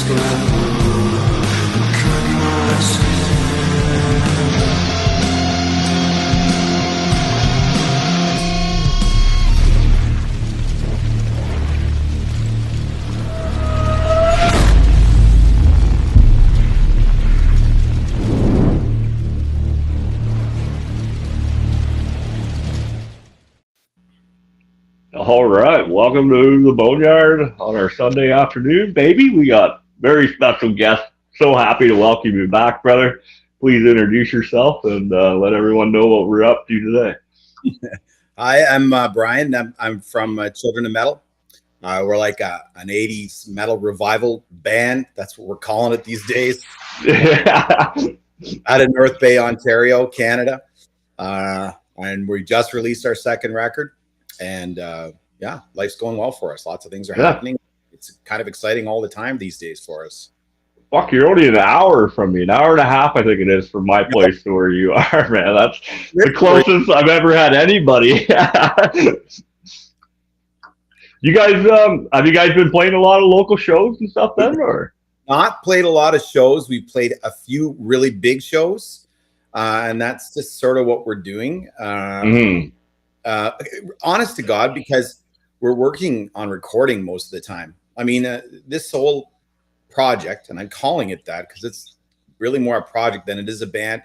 All right, welcome to the Boneyard on our Sunday afternoon, baby. We got very special guests. So happy to welcome you back, brother. Please introduce yourself and let everyone know what we're up to today. Hi, I'm Brian. I'm from Children of Metal. We're like an 80s metal revival band. That's what we're calling it these days. Out of North Bay, Ontario, Canada. And we just released our second record. And yeah, life's going well for us. Lots of things are happening. It's kind of exciting all the time these days for us. Fuck, you're only an hour from me. An hour and a half, I think it is, from my place to where you are, man. That's the closest I've ever had anybody. You guys, have you guys been playing a lot of local shows and stuff then, or? Not played a lot of shows. We played a few really big shows, and that's just sort of what we're doing. Honest to God, because we're working on recording most of the time. I mean, this whole project, and I'm calling it that because it's really more a project than it is a band,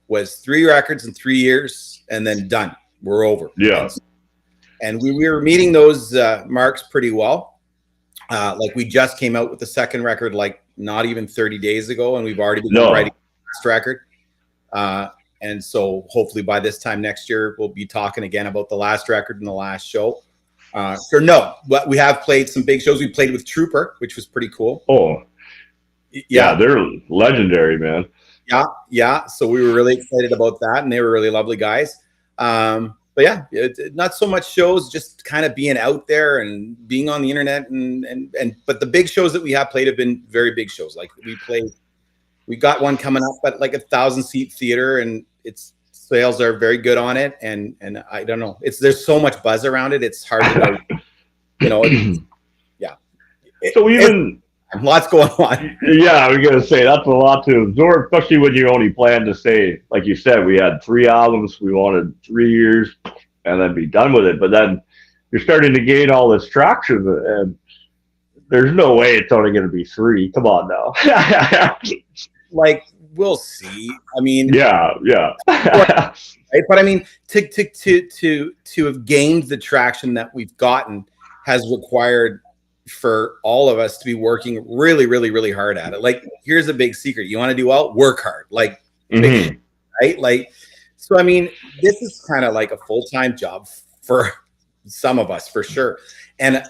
was 3 records in 3 years and then done. We're over. Yeah. And we were meeting those marks pretty well. Like we just came out with the second record, like not even 30 days ago, and we've already been writing the last record. And so hopefully by this time next year, we'll be talking again about the last record and the last show. But we have played some big shows. We played with Trooper, which was pretty cool. Oh, yeah, they're legendary, man. Yeah. So we were really excited about that, and they were really lovely guys. But yeah, not so much shows, just kind of being out there and being on the internet. But the big shows that we have played have been very big shows. Like we got one coming up at like 1,000-seat theater, and its sales are very good on it. And I don't know, there's so much buzz around it. It's hard to know, yeah. So even lots going on. Yeah, I was gonna say that's a lot to absorb, especially when you only plan to say, like you said, we had 3 albums, we wanted 3 years, and then be done with it. But then you're starting to gain all this traction, and there's no way it's only going to be 3. Come on now. Like, we'll see. I mean, yeah. Right? But I mean, to have gained the traction that we've gotten has required for all of us to be working really, really, really hard at it. Like, here's a big secret: you want to do well, work hard. Like, right? Like, so I mean, this is kind of like a full-time job for some of us, for sure. And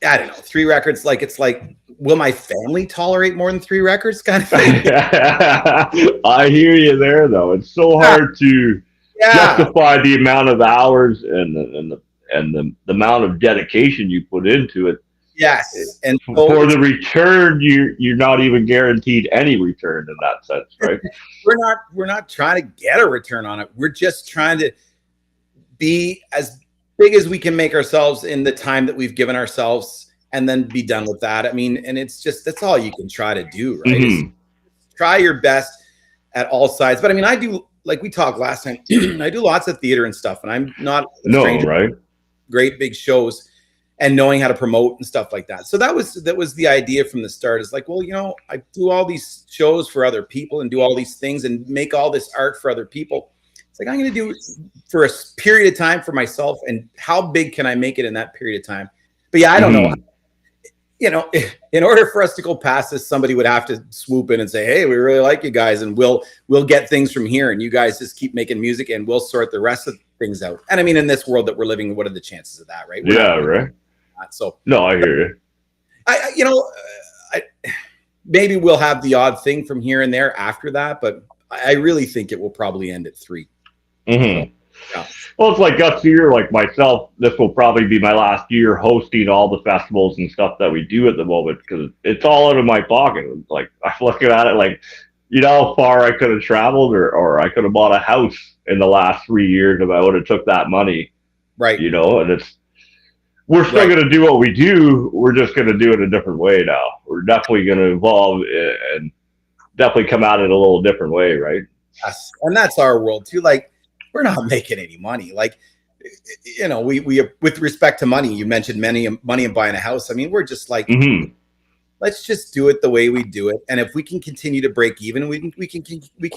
I don't know, 3 records. Like, it's like, will my family tolerate more than 3 records, kind of thing? I hear you there, though. It's so hard to justify the amount of hours and the amount of dedication you put into it. Yes, and for the return, you're not even guaranteed any return in that sense, right? We're not trying to get a return on it. We're just trying to be as big as we can make ourselves in the time that we've given ourselves, and then be done with that. I mean, and it's just, that's all you can try to do, right? Try your best at all sides. But I mean, I do, like we talked last time, I do lots of theater and stuff, and I'm not a stranger to great big shows and knowing how to promote and stuff like that. So that was the idea from the start, is like, well, I do all these shows for other people and do all these things and make all this art for other people. It's like, I'm going to do it for a period of time for myself, and how big can I make it in that period of time? But yeah, I don't know. In order for us to go past this, somebody would have to swoop in and say, hey, we really like you guys, and we'll get things from here, and you guys just keep making music, and we'll sort the rest of things out. And I mean, in this world that we're living, what are the chances of that, right? Right. So no, I hear you. Maybe we'll have the odd thing from here and there after that, but I really think it will probably end at 3. Yeah. Well, it's like us here, like myself, this will probably be my last year hosting all the festivals and stuff that we do at the moment, because it's all out of my pocket. It's like, I'm looking at it like, how far I could have traveled, or I could have bought a house in the last 3 years if I would have took that money. Right. And we're still going to do what we do. We're just going to do it a different way now. We're definitely going to evolve and definitely come at it a little different way, right? Yes. And that's our world too. Like, we're not making any money. Like, you know, we with respect to money, you mentioned money and buying a house. I mean, we're just like, let's just do it the way we do it. And if we can continue to break even, we can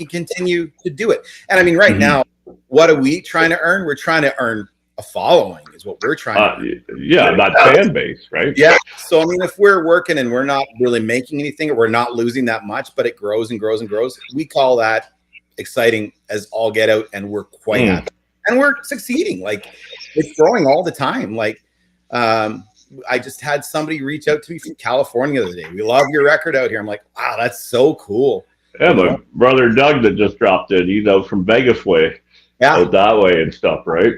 continue to do it. And I mean, right now, what are we trying to earn? We're trying to earn a following is what we're trying to do. Yeah, that fan base, right? Yeah. So I mean, if we're working and we're not really making anything, or we're not losing that much, but it grows and grows and grows, we call that exciting as all get out, and we're quite happy. And we're succeeding. Like, it's growing all the time. Like, I just had somebody reach out to me from California the other day. We love your record out here. I'm like, wow, that's so cool. Yeah, my brother Doug that just dropped in. He's out from Vegas way. Yeah. Out that way and stuff, right?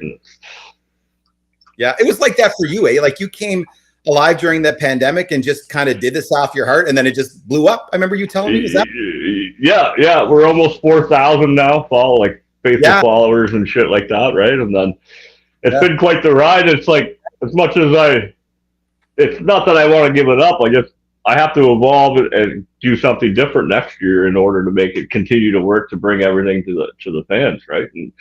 Yeah, it was like that for you, eh? Like, you came alive during the pandemic and just kind of did this off your heart, and then it just blew up. I remember you telling me. Is that? Yeah. We're almost 4,000 now. Like faithful followers and shit like that, right? And then it's been quite the ride. It's like, as much as it's not that I want to give it up. I have to evolve and do something different next year in order to make it continue to work, to bring everything to the fans, right? And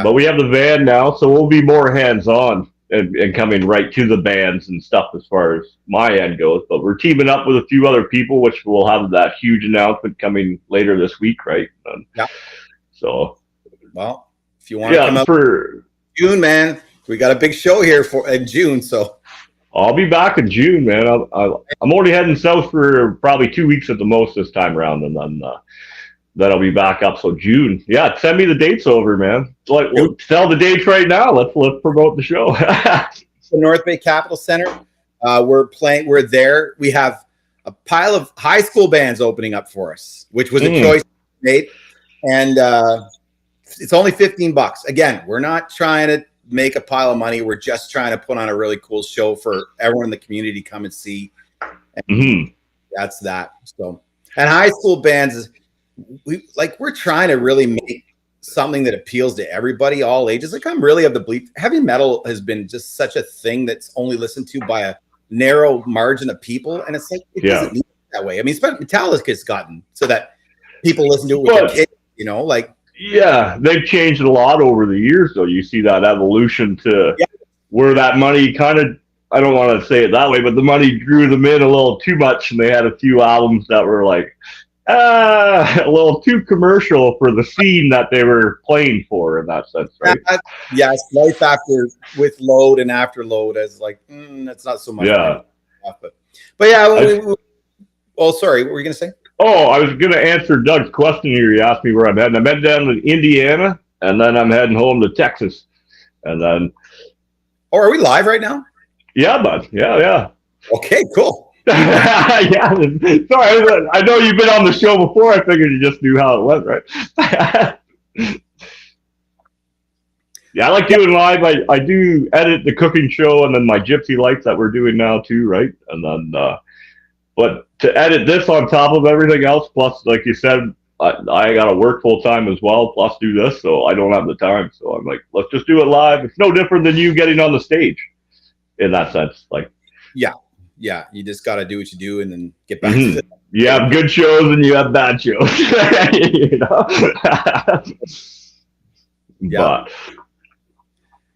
but we have the van now, so we'll be more hands-on and coming right to the bands and stuff as far as my end goes. But we're teaming up with a few other people, which will have that huge announcement coming later this week, right? So, well, if you want to come up for June, man, we got a big show here in June, so. I'll be back in June, man. I'm only heading south for probably 2 weeks at the most this time around, and then I'll be back up. So June, send me the dates over, man. We'll tell the dates right now. Let's promote the show. The North Bay Capital Center. We're there. We have a pile of high school bands opening up for us, which was a choice made, and it's only $15. Again, we're not trying to make a pile of money. We're just trying to put on a really cool show for everyone in the community to come and see. And that's that. So, and high school bands, we're trying to really make something that appeals to everybody, all ages. Like, I'm really of the belief heavy metal has been just such a thing that's only listened to by a narrow margin of people, and it's like it doesn't need that way. I mean, Metallica's gotten so that people listen to it with their kids, you know, like. Yeah, they've changed a lot over the years, though. You see that evolution to where that money kind of, I don't want to say it that way, but the money drew them in a little too much, and they had a few albums that were like, a little too commercial for the scene that they were playing for, in that sense, right? Yes, life after with Load and After Load as like, that's not so much. Yeah. But yeah, sorry, what were you going to say? Oh, I was going to answer Doug's question here. He asked me where I'm heading. I'm heading down to Indiana, and then I'm heading home to Texas. And then. Oh, are we live right now? Yeah, bud. Yeah. Okay, cool. Sorry, I know you've been on the show before. I figured you just knew how it went, right? Yeah, I like doing live. I do edit the cooking show and then my Gypsy Lights that we're doing now too, right? And then, but to edit this on top of everything else, plus, like you said, I got to work full time as well, plus do this, so I don't have the time. So I'm like, let's just do it live. It's no different than you getting on the stage, in that sense. Like, yeah, you just got to do what you do and then get back to it. You have good shows and you have bad shows. You know? Yeah.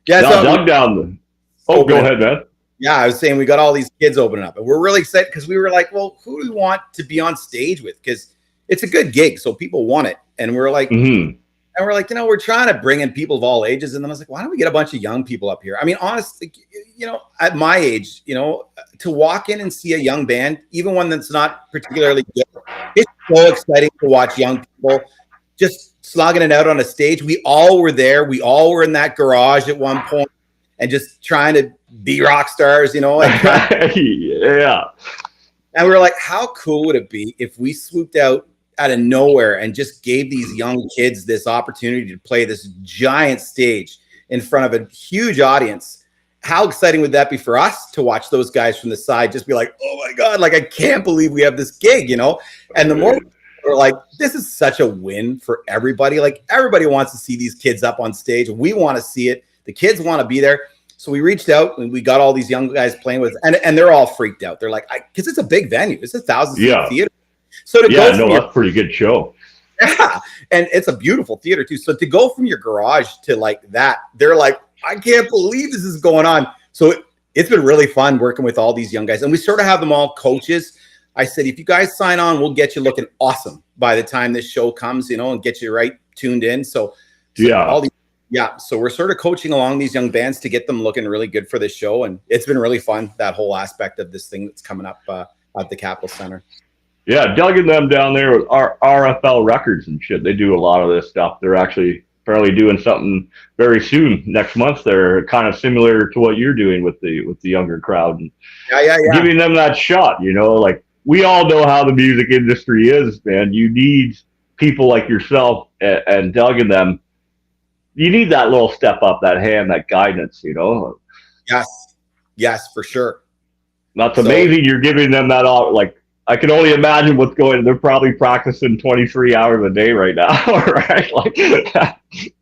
So Doug down. Go ahead, man. Yeah, I was saying we got all these kids opening up, and we're really excited because we were like, well, who do we want to be on stage with? Because it's a good gig, so people want it. And we're like, we're trying to bring in people of all ages. And then I was like, why don't we get a bunch of young people up here? I mean, honestly, at my age, to walk in and see a young band, even one that's not particularly good, it's so exciting to watch young people just slogging it out on a stage. We all were there. We all were in that garage at one point and just trying to be rock stars, Yeah. And we were like, how cool would it be if we swooped out of nowhere and just gave these young kids this opportunity to play this giant stage in front of a huge audience? How exciting would that be for us to watch those guys from the side just be like, oh my God, like, I can't believe we have this gig, And the more we're like, this is such a win for everybody. Like, everybody wants to see these kids up on stage. We want to see it. The kids want to be there. So we reached out and we got all these young guys playing with, and they're all freaked out. They're like, because it's a big venue, it's a 1,000-seat theater. So to go from that's a pretty good show. Yeah, and it's a beautiful theater too. So to go from your garage to like that, they're like, I can't believe this is going on. So it's been really fun working with all these young guys, and we sort of have them all coaches. I said, if you guys sign on, we'll get you looking awesome by the time this show comes, and get you right tuned in. So so we're sort of coaching along these young bands to get them looking really good for this show, and it's been really fun, that whole aspect of this thing that's coming up at the Capitol Center. Yeah, Doug and them down there with RFL Records and shit. They do a lot of this stuff. They're actually apparently doing something very soon next month. They're kind of similar to what you're doing with the younger crowd. And giving them that shot. Like we all know how the music industry is, man. You need people like yourself and Doug and them. You need that little step up, that hand, that guidance. Yes, for sure. That's amazing. You're giving them that all. Like, I can only imagine what's going on. They're probably practicing 23 hours a day right now, right?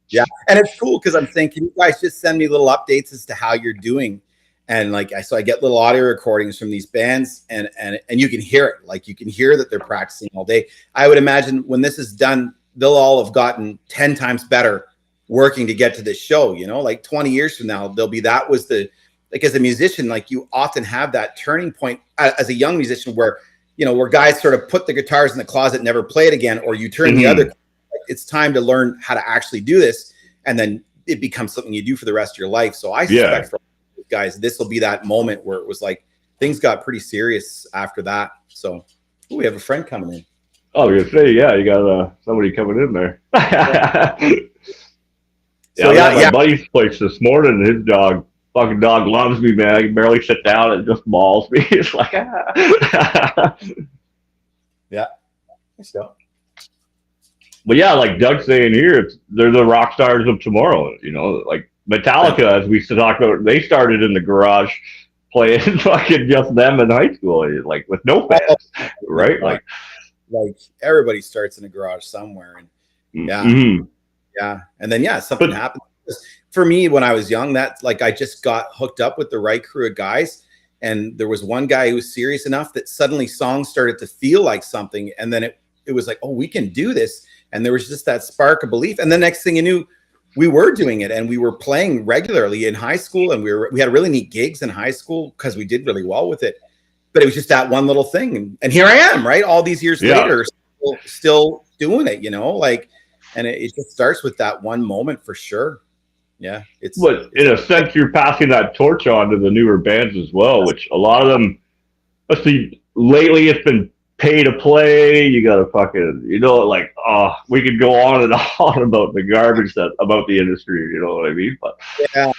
Yeah. And it's cool because I'm saying, can you guys just send me little updates as to how you're doing? And so I get little audio recordings from these bands and you can hear it. Like you can hear that they're practicing all day. I would imagine when this is done, they'll all have gotten 10 times better working to get to this show, like 20 years from now, that was as a musician, like you often have that turning point as a young musician where guys sort of put the guitars in the closet and never play it again, or you turn the other. It's time to learn how to actually do this, and then it becomes something you do for the rest of your life. So I suspect for guys, this will be that moment where it was like things got pretty serious after that. So we have a friend coming in. Oh, you're gonna say, you got somebody coming in there. My buddy's place this morning. His fucking dog loves me, man. I can barely sit down and just mauls me. It's like, Yeah. So. But yeah, like Doug's saying here, they're the rock stars of tomorrow. Like Metallica, as we talked about, they started in the garage playing fucking just them in high school, like with no fans, right? Like everybody starts in a garage somewhere, and and then something happened. For me, when I was young, that like I just got hooked up with the right crew of guys, and there was one guy who was serious enough that suddenly songs started to feel like something, and then it was like, oh, we can do this, and there was just that spark of belief, and the next thing you knew, we were doing it, and we were playing regularly in high school, and we had really neat gigs in high school because we did really well with it, but it was just that one little thing, and here I am, right, all these years later, still doing it, and it just starts with that one moment for sure. Yeah, but in a sense, you're passing that torch on to the newer bands as well, which a lot of them, especially lately, it's been pay to play. You gotta fucking, we could go on and on about the garbage about the industry. You know what I mean? But there's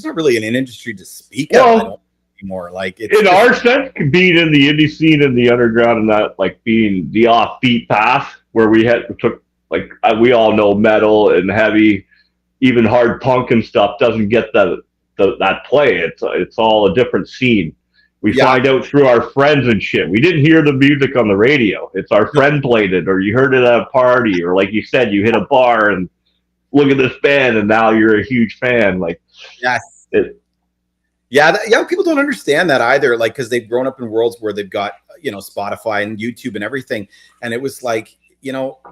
not really an industry to speak of anymore. Like in our sense, being in the indie scene and the underground, and that like being the offbeat path where we took. Like we all know, metal and heavy, even hard punk and stuff doesn't get that play. It's all a different scene. We find out through our friends and shit. We didn't hear the music on the radio. It's our friend played it, or you heard it at a party, or like you said, you hit a bar and look at this band, and now you're a huge fan. Like, people don't understand that either. Like, because they've grown up in worlds where they've got Spotify and YouTube and everything, and it was like.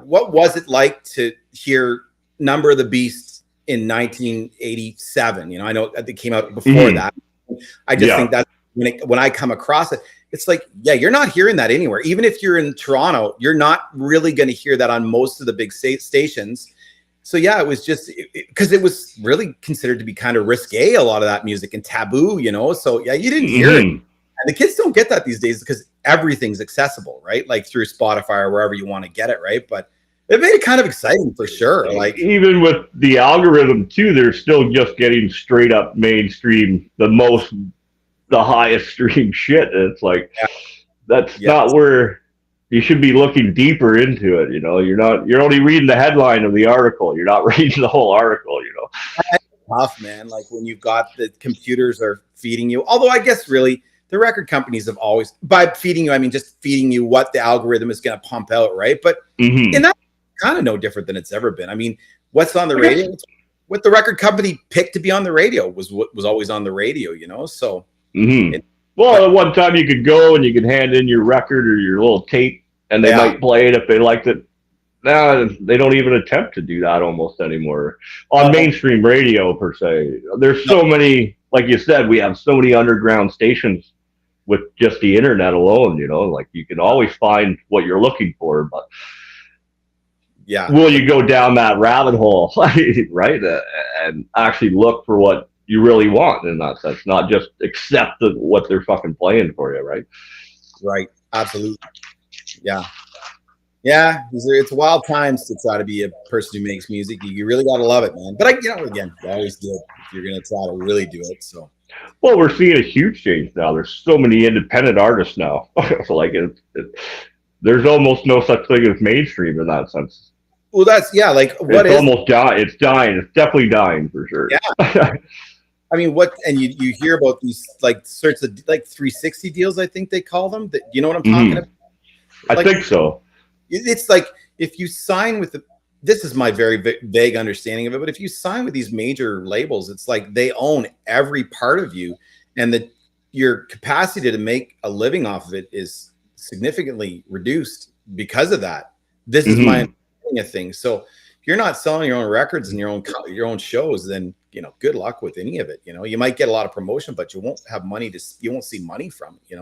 What was it like to hear Number of the Beast in 1987? I know it came out before that. I just think that when I come across it, it's like, you're not hearing that anywhere. Even if you're in Toronto, you're not really going to hear that on most of the big stations. So it was just because it was really considered to be kind of risque, a lot of that music, and taboo, So you didn't hear it. And the kids don't get that these days because everything's accessible, right? Like through Spotify or wherever you want to get it, right? But it made it kind of exciting for sure. Like even with the algorithm too, they're still just getting straight up mainstream, the highest stream shit. And it's like that's not where you should be looking deeper into it. You're only reading the headline of the article. You're not reading the whole article. It's tough, man. Like when you've got the computers are feeding you. Although I guess really. The record companies have always, by feeding you, I mean just feeding you what the algorithm is going to pump out, right? But and that's kind of no different than it's ever been. I mean, what's on the radio? what the record company picked to be on the radio was what was always on the radio, you know? So, Well, at one time you could go and you could hand in your record or your little tape, and they might play it if they liked it. Now they don't even attempt to do that almost anymore on mainstream radio per se. There's so many, like you said, we have so many underground stations with just the internet alone. You know, like you can always find what you're looking for, but will you go down that rabbit hole, right? And actually look for what you really want in that sense, not just accept what they're fucking playing for you, right? Right. Absolutely. Yeah. Yeah. It's wild times to try to be a person who makes music. You really got to love it, man. But again, you always do it if you're going to try to really do it. So. Well, we're seeing a huge change now. There's so many independent artists now. Like there's almost no such thing as mainstream in that sense. Well, like what it's almost dying. It's dying. It's definitely dying for sure. Yeah. I mean, and you hear about these like sorts of like 360 deals, I think they call them. That you know what I'm talking about? I think so. It's like if you sign with this is my very vague understanding of it, but if you sign with these major labels, it's like they own every part of you, and that your capacity to make a living off of it is significantly reduced because of that. This is my understanding of things. So if you're not selling your own records and your own shows, then good luck with any of it. You might get a lot of promotion, but you won't have money you won't see money from it.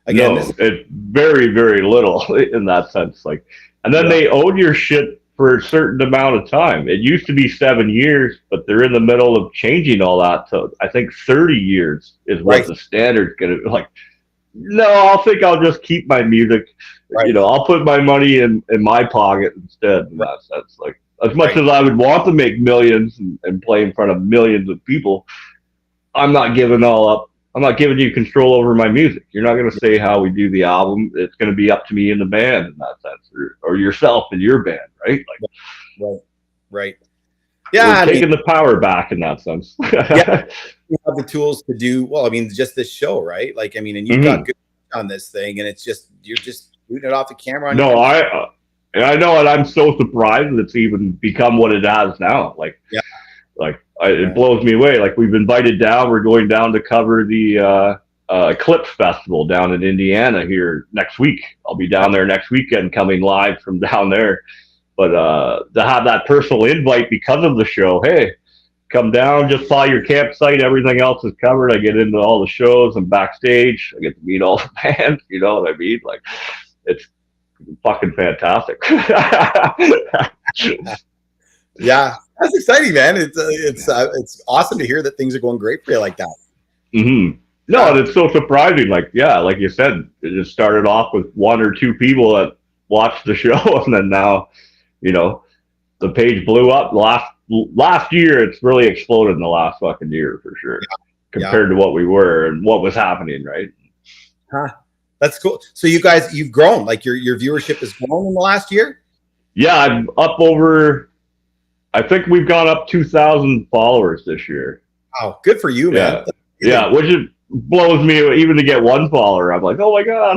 Again, it's very, very little in that sense. Like, and then they own your shit for a certain amount of time. It used to be 7 years, but they're in the middle of changing all that. So I think 30 years is what the standard's going to like. No, I'll just keep my music. Right. I'll put my money in my pocket instead. In that sense, like as much as I would want to make millions and play in front of millions of people, I'm not giving all up. I'm not giving you control over my music. You're not going to say how we do the album. It's going to be up to me and the band in that sense, or yourself and your band, right? Like, right. Yeah, taking the power back in that sense. Yeah, you have the tools to do well. I mean, just this show, right? Like, I mean, and you've got good on this thing, and you're just shooting it off the camera. I know, and I'm so surprised that it's even become what it has now. Like, it blows me away. Like, we've invited down. We're going down to cover the Eclipse Festival down in Indiana here next week. I'll be down there next weekend, coming live from down there. But to have that personal invite because of the show, hey, come down, just buy your campsite. Everything else is covered. I get into all the shows and backstage. I get to meet all the bands. You know what I mean? Like, it's fucking fantastic. Yeah, that's exciting, man. It's awesome to hear that things are going great for you like that. No, and it's so surprising. Like, like you said, it just started off with 1 or 2 people that watched the show, and then now, the page blew up. Last year, it's really exploded in the last fucking year for sure, compared to what we were and what was happening, right? Huh. That's cool. So you guys, you've grown. Like your viewership has grown in the last year? Yeah, I'm up over. I think we've gone up 2,000 followers this year. Wow, good for you, man. Yeah, which blows me even to get 1 follower. I'm like, oh my god!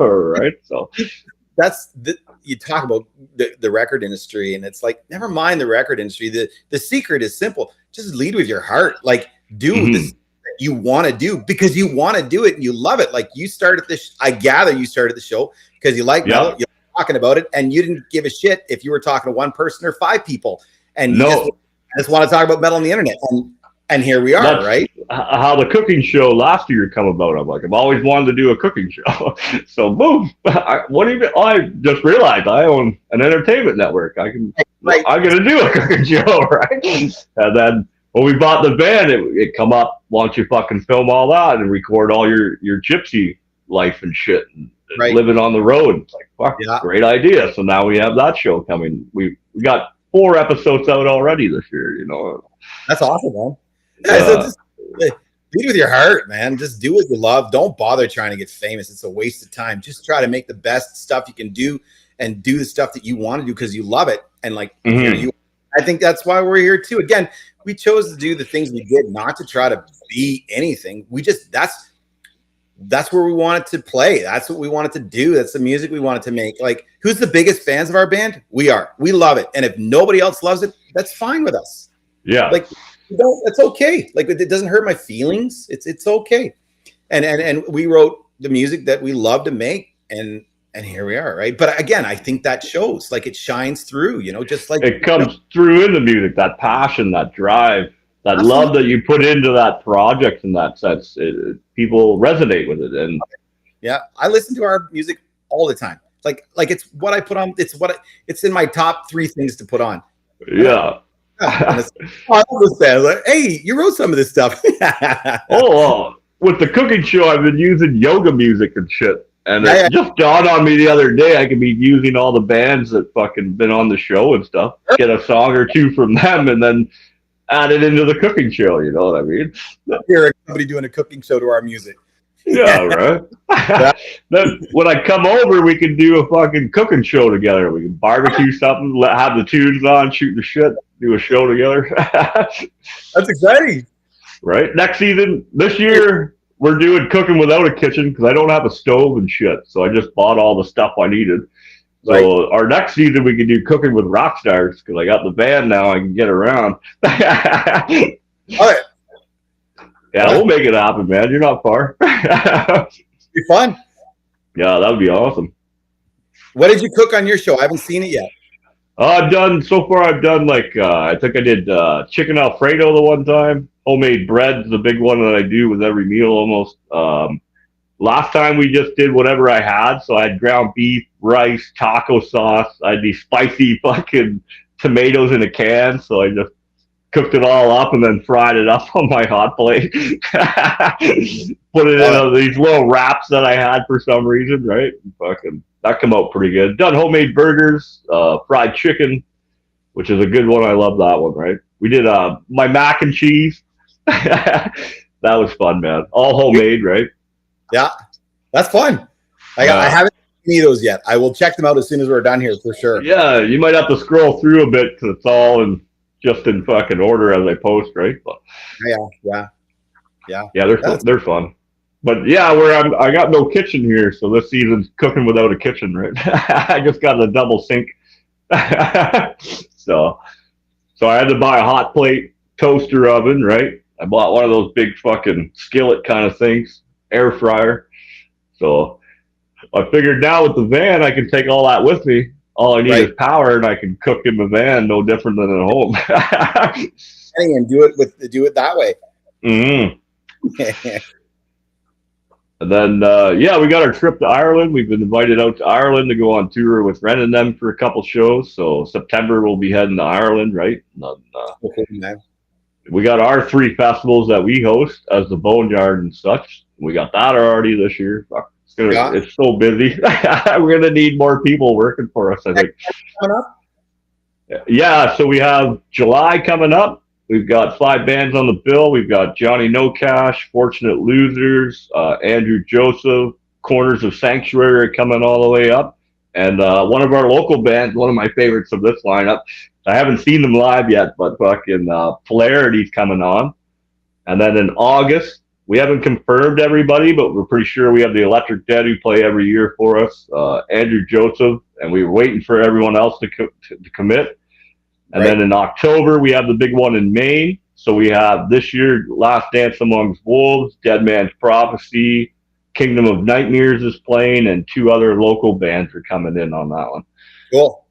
All right, so you talk about the record industry, and it's like, never mind the record industry. The secret is simple: just lead with your heart. Like, do this that you want to do because you want to do it and you love it. Like, you started this. I gather you started the show because you like metal. You talking about it, and you didn't give a shit if you were talking to 1 person or 5 people, and you just want to talk about metal on the internet, and here we are. That's right how the cooking show last year come about. I'm like, I've always wanted to do a cooking show. So boom, what do you mean? I just realized I own an entertainment network. I'm gonna do a cooking show, right? And then when we bought the van, it come up, why don't you fucking film all that and record all your gypsy life and shit and living on the road. It's like, fuck, great idea. So now we have that show coming. We got 4 episodes out already this year, That's awesome, man. Yeah, so just lead with your heart, man. Just do what you love. Don't bother trying to get famous. It's a waste of time. Just try to make the best stuff you can do and do the stuff that you want to do because you love it. And like, I think that's why we're here too. Again, we chose to do the things we did, not to try to be anything. that's where we wanted to play. That's what we wanted to do. That's the music we wanted to make. Like, who's the biggest fans of our band? We are. We love it. And if nobody else loves it, that's fine with us. Yeah. Like, it's okay. Like, it doesn't hurt my feelings. It's okay. And we wrote the music that we love to make, and here we are, right? But again, I think that shows, like, it shines through, just like it comes through in the music, that passion, that drive, that Absolutely. love that you put into that project. In that sense, people resonate with it. And yeah, I listen to our music all the time. Like it's what I put on. It's in my top 3 things to put on. Yeah. I love this band. Like, hey, you wrote some of this stuff. With the cooking show, I've been using yoga music and shit. And it just dawned on me the other day, I could be using all the bands that fucking been on the show and stuff, get a song or 2 from them, and then add it into the cooking show. You know what I mean? Hear somebody doing a cooking show to our music. Yeah, right. Then when I come over, we can do a fucking cooking show together. We can barbecue something, have the tunes on, shoot the shit, do a show together. That's exciting. Right? Next season, this year, we're doing cooking without a kitchen because I don't have a stove and shit. So I just bought all the stuff I needed. So our next season, we can do cooking with rock stars because I got the van now. I can get around. All right. Yeah, we'll make it happen, man. You're not far. Be fun. Yeah, that would be awesome. What did you cook on your show? I haven't seen it yet. I've done like I think I did chicken Alfredo the one time. Homemade bread's the big one that I do with every meal almost. Last time we just did whatever I had, so I had ground beef, rice, taco sauce. I had these spicy fucking tomatoes in a can, so I just cooked it all up and then fried it up on my hot plate. Put it in these little wraps that I had for some reason, right? Fucking that came out pretty good. Done homemade burgers, fried chicken, which is a good one. I love that one, right? We did my mac and cheese. That was fun, man. All homemade, right? Yeah, that's fun. I haven't seen those yet. I will check them out as soon as we're done here for sure. Yeah, you might have to scroll through a bit because it's all in fucking order as I post, right? But, yeah, they're fun. But yeah, I got no kitchen here, so this season's cooking without a kitchen, right? I just got a double sink. So I had to buy a hot plate toaster oven, right? I bought one of those big fucking skillet kind of things, air fryer. So I figured now with the van, I can take all that with me. All I need is power, and I can cook in the van, no different than at home. And do it that way. Mm-hmm. And then, we got our trip to Ireland. We've been invited out to Ireland to go on tour with Ren and them for a couple shows. So September we'll be heading to Ireland, right? And then, we got our 3 festivals that we host as TheBoneYard and such. We got that already this year. It's so busy. We're gonna need more people working for us, I think. Yeah, so we have July coming up. We've got 5 bands on the bill. We've got Johnny No Cash, Fortunate Losers, Andrew Joseph, Corners of Sanctuary coming all the way up, and one of our local bands, one of my favorites of this lineup. I haven't seen them live yet, but fucking Polarity's coming on. And then in August, we haven't confirmed everybody, but we're pretty sure we have the Electric Dead who play every year for us, Andrew Joseph, and we were waiting for everyone else to commit. And then in October, we have the big one in Maine. So we have this year, Last Dance Amongst Wolves, Dead Man's Prophecy, Kingdom of Nightmares is playing, and 2 other local bands are coming in on that one. Cool.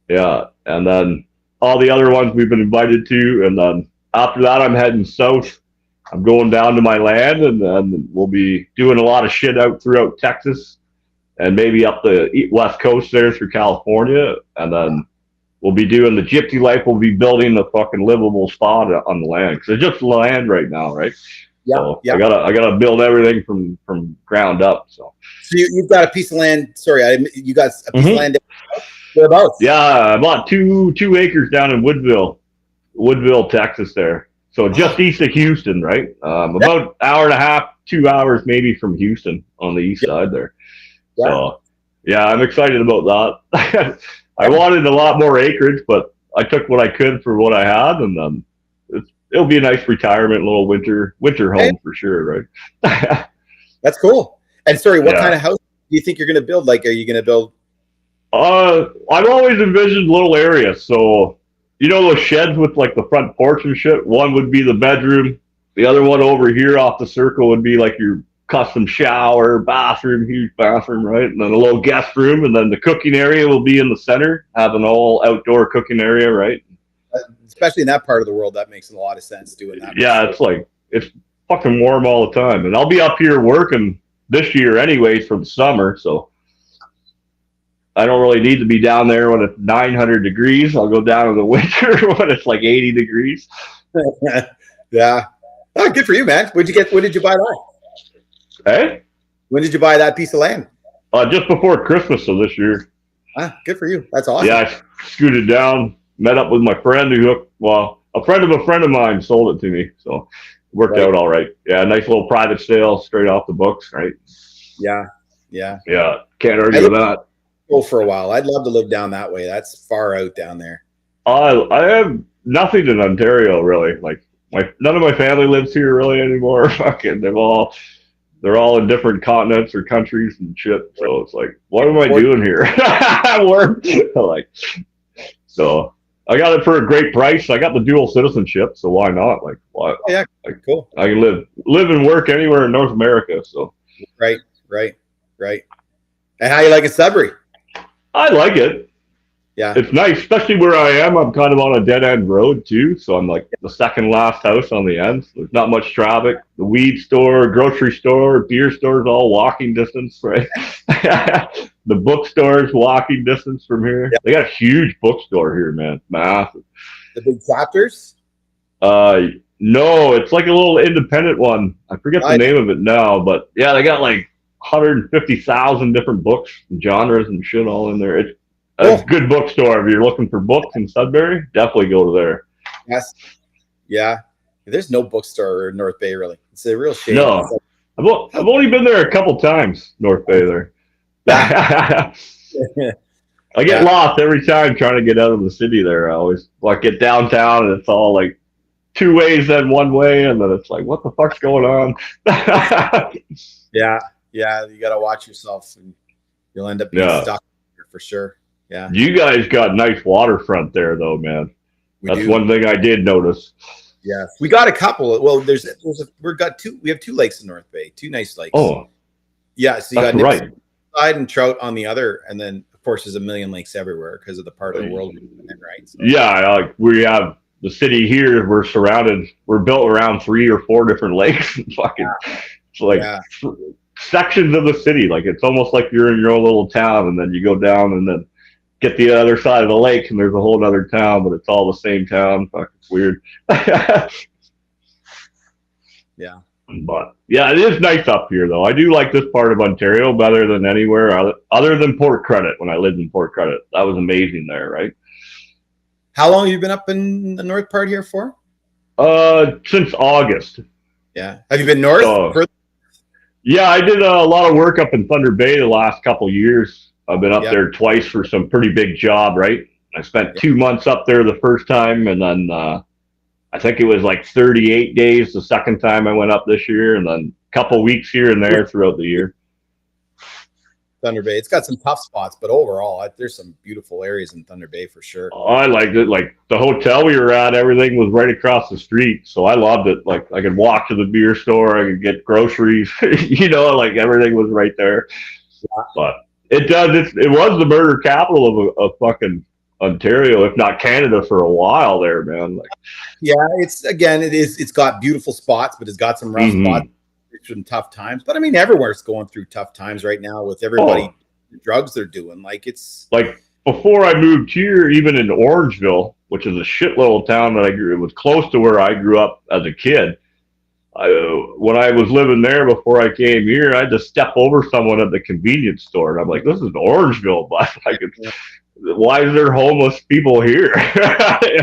Yeah, and then all the other ones we've been invited to, and then after that, I'm heading south. I'm going down to my land, and then we'll be doing a lot of shit out throughout Texas, and maybe up the west coast there through California, and then we'll be doing the gypsy life. We'll be building the fucking livable spot on the land because it's just land right now, right? Yeah. So I gotta build everything from ground up. So you've got a piece of land. Sorry, you got a piece of land. Whereabouts? Yeah, I bought two acres down in Woodville, Texas. There, so just east of Houston, right? About an hour and a half, 2 hours maybe from Houston on the east side there. Yeah. So yeah, I'm excited about that. I wanted a lot more acreage, but I took what I could for what I had, and it'll be a nice retirement, little winter home for sure, right? That's cool. And sorry, what kind of house do you think you're going to build? Like, are you going to build? I've always envisioned little areas. So, you know, those sheds with like the front porch and shit. One would be the bedroom. The other one over here off the circle would be like your custom shower, bathroom, huge bathroom, right? And then a little guest room. And then the cooking area will be in the center, have an all outdoor cooking area, right? Especially in that part of the world, that makes a lot of sense doing that. Yeah, it's like, it's fucking warm all the time. And I'll be up here working this year anyways for the summer. So I don't really need to be down there when it's 900 degrees. I'll go down in the winter when it's like 80 degrees. Yeah. Oh, good for you, man. When did you buy that? Hey? When did you buy that piece of land? Just before Christmas of this year. Ah, good for you. That's awesome. Yeah, I scooted down, met up with my friend a friend of mine sold it to me. So it worked out all right. Yeah, nice little private sale straight off the books, right? Yeah. Yeah. Yeah, can't argue with that. Go for a while. I'd love to live down that way. That's far out down there. I have nothing in Ontario really. Like none of my family lives here really anymore. Fucking, they're all in different continents or countries and shit. So it's like, what am I doing here? Work. Like, so I got it for a great price. I got the dual citizenship, so why not? Like, what? Yeah, like, cool. I can live and work anywhere in North America. So right. And how you like it, Sudbury? I like it. Yeah. It's nice, especially where I am. I'm kind of on a dead end road too. So I'm like the second last house on the end. So there's not much traffic. The weed store, grocery store, beer stores, all walking distance, right? The bookstore's walking distance from here. Yeah. They got a huge bookstore here, man. Massive. The big chapters? No, it's like a little independent one. I forget the name of it now, but yeah, they got like 150,000 different books and genres and shit all in there. It's a good bookstore. If you're looking for books in Sudbury, definitely go to there. Yes. Yeah. There's no bookstore in North Bay, really. It's a real shame. No. I've only been there a couple times, North Bay there. I get lost every time trying to get out of the city there. I always like get downtown and it's all like 2 ways then 1 way, and then it's like, what the fuck's going on? Yeah, you got to watch yourself, and you'll end up being stuck for sure. Yeah, you guys got nice waterfront there, though, man. That's one thing I did notice. Yeah, we got a couple. Well, we have 2 lakes in North Bay, 2 nice lakes. Oh, yeah. So you got right. Side and Trout on the other, and then of course there's a million lakes everywhere because of the part of the world we're in, right? So, yeah, like we have. The city here, we're built around 3 or 4 different lakes. Fucking, it's like sections of the city. Like it's almost like you're in your own little town, and then you go down and then get the other side of the lake, and there's a whole other town, but it's all the same town. Fuck, it's weird. Yeah. But yeah, it is nice up here, though. I do like this part of Ontario better than anywhere other than Port Credit. When I lived in Port Credit, that was amazing there, right? How long have you been up in the north part here for? Since August. Yeah. Have you been north? Yeah, I did a lot of work up in Thunder Bay the last couple years. I've been up there twice for some pretty big job, right? I spent 2 months up there the first time, and then I think it was like 38 days the second time I went up this year, and then a couple weeks here and there throughout the year. Thunder Bay. It's got some tough spots, but overall, there's some beautiful areas in Thunder Bay for sure. Oh, I liked it. Like the hotel we were at, everything was right across the street, so I loved it. Like I could walk to the beer store, I could get groceries, like everything was right there. Yeah. But it was the murder capital of fucking Ontario, if not Canada, for a while there, man. Like, yeah, it's got beautiful spots, but it's got some rough spots. Some tough times, but I mean everywhere's going through tough times right now with everybody the drugs they're doing. Like it's like before I moved here, even in Orangeville, which is a shit little town that it was close to where I grew up as a kid. When I was living there before I came here, I had to step over someone at the convenience store, and I'm like, "This is Orangeville, but like, why is there homeless people here?"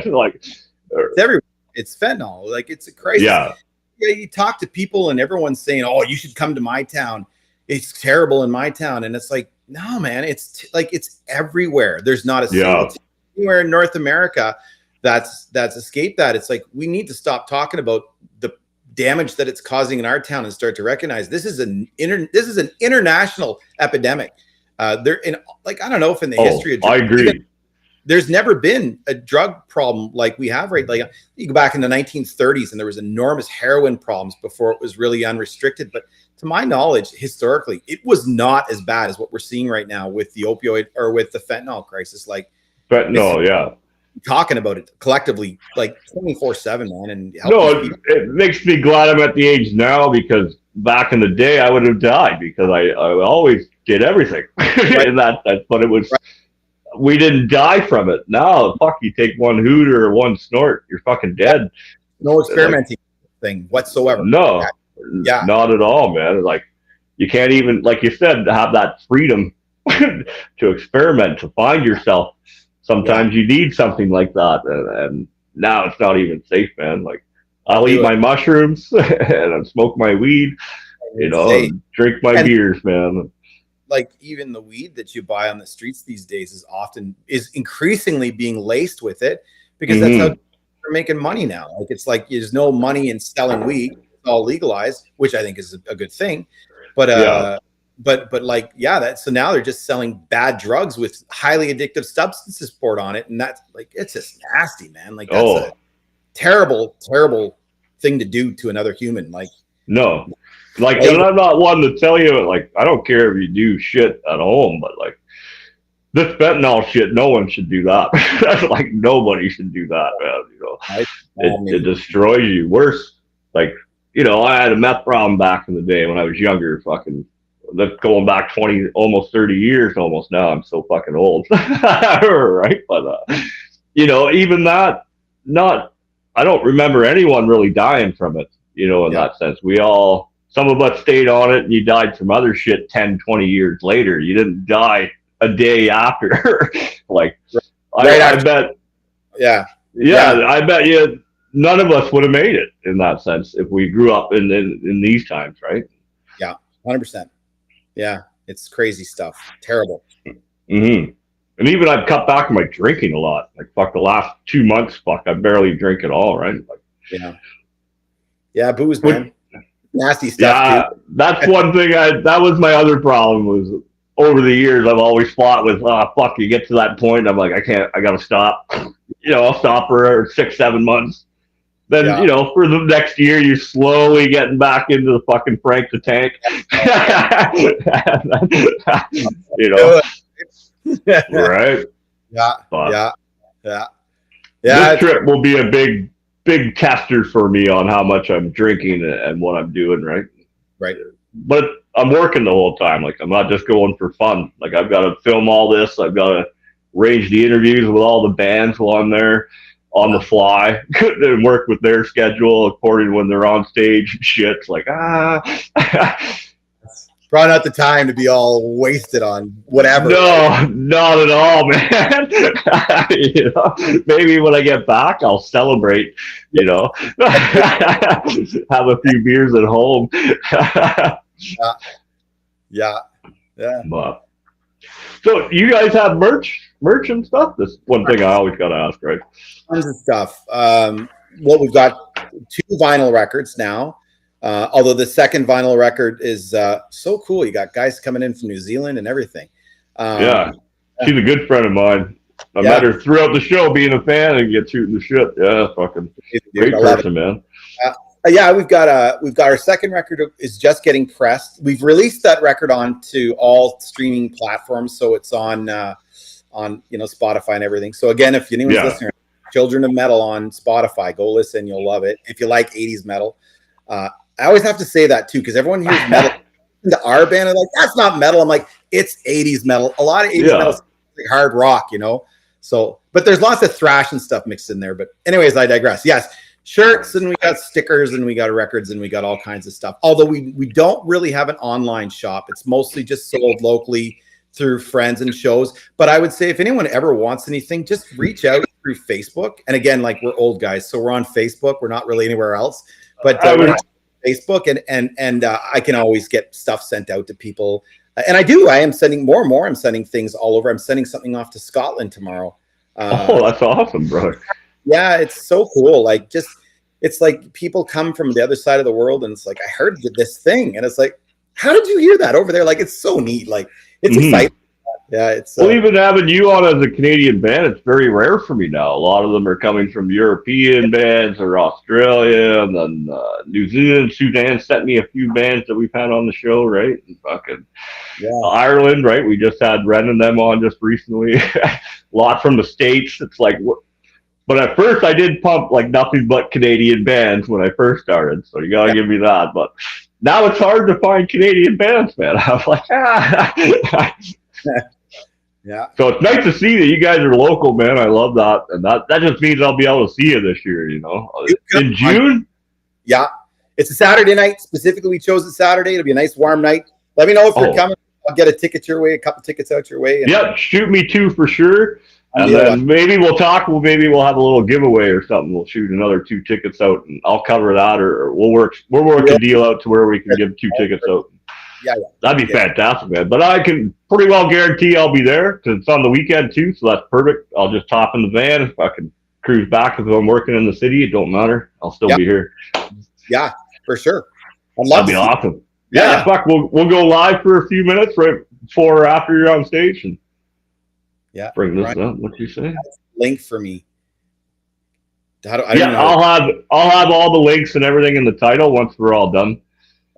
Like, it's everywhere. It's fentanyl. Like it's a crazy. Yeah. Yeah, you talk to people and everyone's saying, "Oh, you should come to my town. It's terrible in my town." And it's like, no, man, it's everywhere. There's not a single town anywhere in North America that's escaped that. It's like we need to stop talking about damage that it's causing in our town and start to recognize this is an international epidemic. There in like I don't know if in the history of I agree. There's never been a drug problem like we have right. Like you go back in the 1930s and there was enormous heroin problems before it was really unrestricted. But to my knowledge, historically, it was not as bad as what we're seeing right now with the opioid or with the fentanyl crisis. Like Fentanyl, yeah. Talking about it collectively like 24/7, man. And it makes me glad I'm at the age now, because back in the day I would have died, because I always did everything. Right. And but it was, right. We didn't die from it. Now, fuck, you take one hoot or one snort, you're fucking dead. No experimenting thing whatsoever. No, not at all, man. Like, you can't even, like you said, have that freedom to experiment, to find yourself. Sometimes you need something like that, and now it's not even safe, man. Like, I'll eat my mushrooms and I'll smoke my weed, and drink my beers, man. Like, even the weed that you buy on the streets these days is increasingly being laced with it, because that's how they're making money now. Like, it's like there's no money in selling weed; it's all legalized, which I think is a good thing. But like, so now they're just selling bad drugs with highly addictive substances poured on it, and that's like, it's just nasty, man. Like, that's a terrible, terrible thing to do to another human. Like, no. Like, and I'm not one to tell you, like, I don't care if you do shit at home, but like, this fentanyl shit, no one should do that. Like, nobody should do that, man. It destroys you. Worse, like, I had a meth problem back in the day when I was younger. Fucking, that's going back 20, almost 30 years almost now. I'm so fucking old. Right? But, even that, I don't remember anyone really dying from it, in that sense. Some of us stayed on it, and you died from other shit 10, 20 years later. You didn't die a day after. Like, I bet. Yeah, I bet you none of us would have made it in that sense if we grew up in these times, right? Yeah, 100%. Yeah, it's crazy stuff. Terrible. Mm-hmm. And even I've cut back on my drinking a lot. Like, fuck, the last 2 months, I barely drink at all, right? Like, yeah, booze, man. Nasty stuff. Dude. That's one thing. That was my other problem. Was over the years I've always fought with. Fuck, you get to that point, I'm like, I gotta stop. I'll stop for 6-7 months. Then for the next year, you're slowly getting back into the fucking Frank the Tank. Right? Yeah. This trip will be a big tester for me on how much I'm drinking and what I'm doing, right? Right. But I'm working the whole time. Like, I'm not just going for fun. Like, I've got to film all this. I've got to arrange the interviews with all the bands while I'm there on the fly and work with their schedule according to when they're on stage and shit. It's like, Probably not the time to be all wasted on whatever. No, not at all, man. Maybe when I get back, I'll celebrate, have a few beers at home. Yeah. But, so you guys have merch and stuff? That's one thing I always got to ask, right? Tons of stuff. We've got 2 vinyl records now. Although the second vinyl record is so cool. You got guys coming in from New Zealand and everything. She's a good friend of mine. I met her throughout the show, being a fan and get shooting the shit. Yeah, fucking great person, man. We've got our second record is just getting pressed. We've released that record onto all streaming platforms, so it's on Spotify and everything. So again, if anyone's listening, Children of Metal on Spotify, go listen. You'll love it. If you like 80s metal. I always have to say that too, because everyone hears metal into our band and like, that's not metal. I'm like, it's 80s metal. A lot of 80s metal is like hard rock, So, but there's lots of thrash and stuff mixed in there. But anyways, I digress. Yes, shirts, and we got stickers, and we got records, and we got all kinds of stuff. Although we don't really have an online shop. It's mostly just sold locally through friends and shows. But I would say if anyone ever wants anything, just reach out through Facebook. And again, like, we're old guys, so we're on Facebook. We're not really anywhere else. But Facebook, and I can always get stuff sent out to people. And I am sending more and more. I'm sending things all over. I'm sending something off to Scotland tomorrow. That's awesome, bro. Yeah, it's so cool. Like, just it's like people come from the other side of the world and it's like, I heard this thing. And it's like, how did you hear that over there? Like, it's so neat. Like, it's exciting. Yeah, it's well, even having you on as a Canadian band, it's very rare for me now. A lot of them are coming from European bands or Australia, and then New Zealand, Sudan sent me a few bands that we've had on the show, right? And fucking Ireland, right? We just had Ren and them on just recently. A lot from the States. It's like, but at first I did pump like nothing but Canadian bands when I first started, so you gotta give me that. But now it's hard to find Canadian bands, man. I'm like, yeah. So it's nice to see that you guys are local, man. I love that, and that just means I'll be able to see you this year. You know, in June. Yeah, it's a Saturday night. Specifically, we chose a Saturday. It'll be a nice warm night. Let me know if you're coming. I'll get a ticket your way, a couple tickets out your way. Yep, shoot me too for sure. And then maybe we'll talk. Maybe we'll have a little giveaway or something. We'll shoot another 2 tickets out, and I'll cover that, or we'll work a deal out to where we can give 2 tickets out. Yeah, that'd be fantastic, man. But I can pretty well guarantee I'll be there because it's on the weekend too, so that's perfect. I'll just hop in the van. If I can cruise back if I'm working in the city, it don't matter. I'll still be here. Yeah, for sure. That'd be awesome. Yeah, fuck. We'll go live for a few minutes right before or after you're on stage, and bring this up. What you say? Link for me. I'll have all the links and everything in the title once we're all done.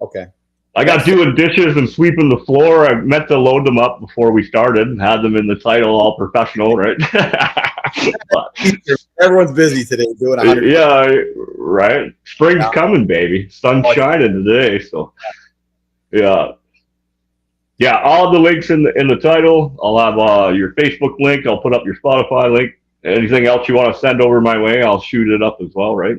Okay. I got doing dishes and sweeping the floor. I meant to load them up before we started and had them in the title, all professional, right? Everyone's busy today doing 100. Yeah, right. Spring's coming, baby. Sun's shining today, so yeah. I'll have the links in the title. I'll have your Facebook link. I'll put up your Spotify link. Anything else you want to send over my way, I'll shoot it up as well, right?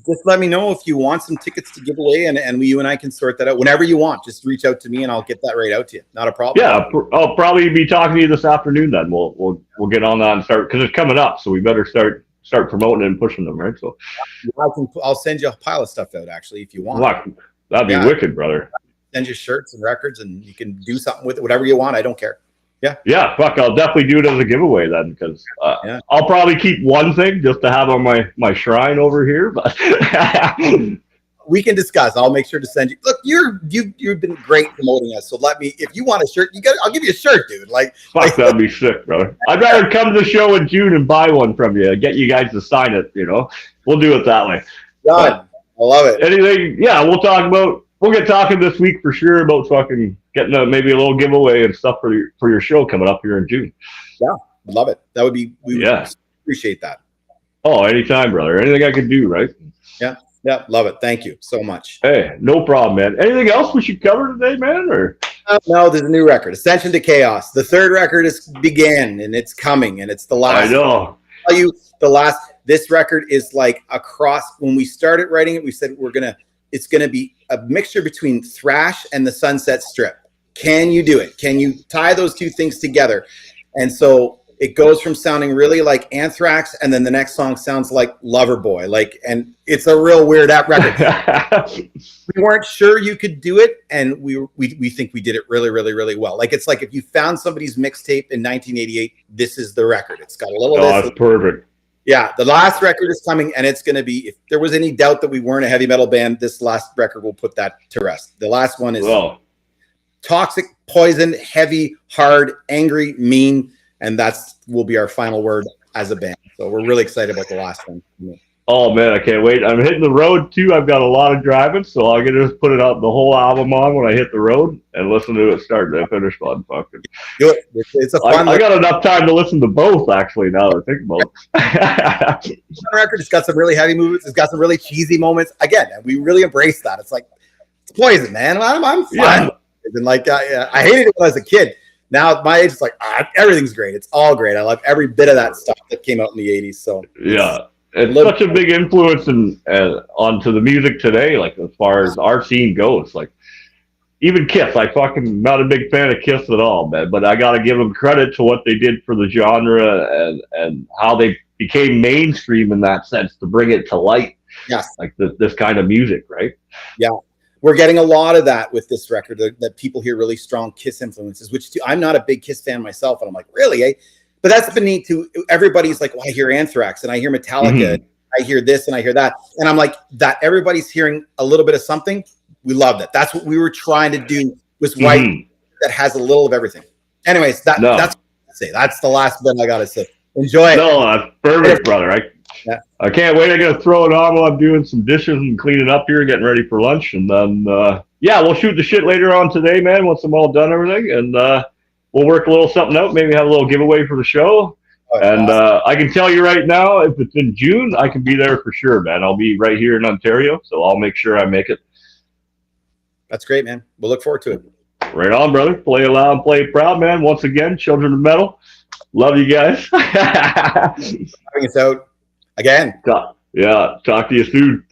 Just let me know if you want some tickets to give away, and you and I can sort that out whenever you want. Just reach out to me, and I'll get that right out to you. Not a problem. Yeah, I'll probably be talking to you this afternoon. Then we'll get on that and start because it's coming up, so we better start promoting and pushing them, right? So I'll send you a pile of stuff out actually if you want. That'd be wicked, brother. Send you shirts and records, and you can do something with it, whatever you want. I don't care. Yeah, fuck, I'll definitely do it as a giveaway then, because I'll probably keep one thing just to have on my shrine over here. But we can discuss. I'll make sure to send you. Look, you've been great promoting us. So if you want a shirt, I'll give you a shirt, dude. That'd be sick, brother. I'd rather come to the show in June and buy one from you, get you guys to sign it. You know, we'll do it that way. God, I love it. Anything? Yeah, we'll get talking this week for sure about fucking getting maybe a little giveaway and stuff for your show coming up here in June. Yeah, love it. That would be, we would appreciate that. Oh, anytime, brother. Anything I can do, right? Yeah, love it. Thank you so much. Hey, no problem, man. Anything else we should cover today, man? Or no, there's a new record, Ascension to Chaos. The 3rd record began, and it's coming, and it's the last. I know. I'll tell you, this record is like across. When we started writing it, we said it's gonna be a mixture between thrash and the Sunset Strip. Can you do it? Can you tie those 2 things together? And so it goes from sounding really like Anthrax, and then the next song sounds like Loverboy. And it's a real weird record. We weren't sure you could do it, and we think we did it really, really, really well. It's like if you found somebody's mixtape in 1988, this is the record. It's got a little. Oh, that's perfect. Yeah, the last record is coming, and it's going to be, if there was any doubt that we weren't a heavy metal band, this last record will put that to rest. The last one is toxic, poison, heavy, hard, angry, mean, and will be our final word as a band. So we're really excited about the last one. Oh, man, I can't wait. I'm hitting the road, too. I've got a lot of driving, so I'm going to just put the whole album on when I hit the road and listen to it start to finish. Fucking do it. It's a fun I got enough time to listen to both, actually, now that I think about it. Record, it's got some really heavy movements. It's got some really cheesy moments. Again, we really embrace that. It's like, it's poison, man. I'm fine. And I hated it when I was a kid. Now at my age, it's like, everything's great. It's all great. I love every bit of that stuff that came out in the 80s. So yeah. It's such a big influence onto the music today, as far as our scene goes. Even Kiss, fucking not a big fan of Kiss at all, man. But I got to give them credit to what they did for the genre and how they became mainstream in that sense to bring it to light. Yes, this kind of music, right? Yeah, we're getting a lot of that with this record. That people hear really strong Kiss influences, which I'm not a big Kiss fan myself, and I'm like, really, eh? But that's been neat too. Everybody's like, well, I hear Anthrax and I hear Metallica. Mm-hmm. I hear this and I hear that. And I'm like, that everybody's hearing a little bit of something. We love that. That's what we were trying to do with white that has a little of everything. Anyways, that's what I say. That's the last bit I got to say. Enjoy it. No, that's perfect, brother. I can't wait. I got to throw it on while I'm doing some dishes and cleaning up here, getting ready for lunch. And then, we'll shoot the shit later on today, man, once I'm all done everything. And we'll work a little something out, maybe have a little giveaway for the show. And awesome. I can tell you right now, if it's in June, I can be there for sure, man. I'll be right here in Ontario, so I'll make sure I make it. That's great, man. We'll look forward to it. Right on, brother. Play loud, play proud, man. Once again, Children of Metal. Love you guys. Having us out again. Talk to you soon.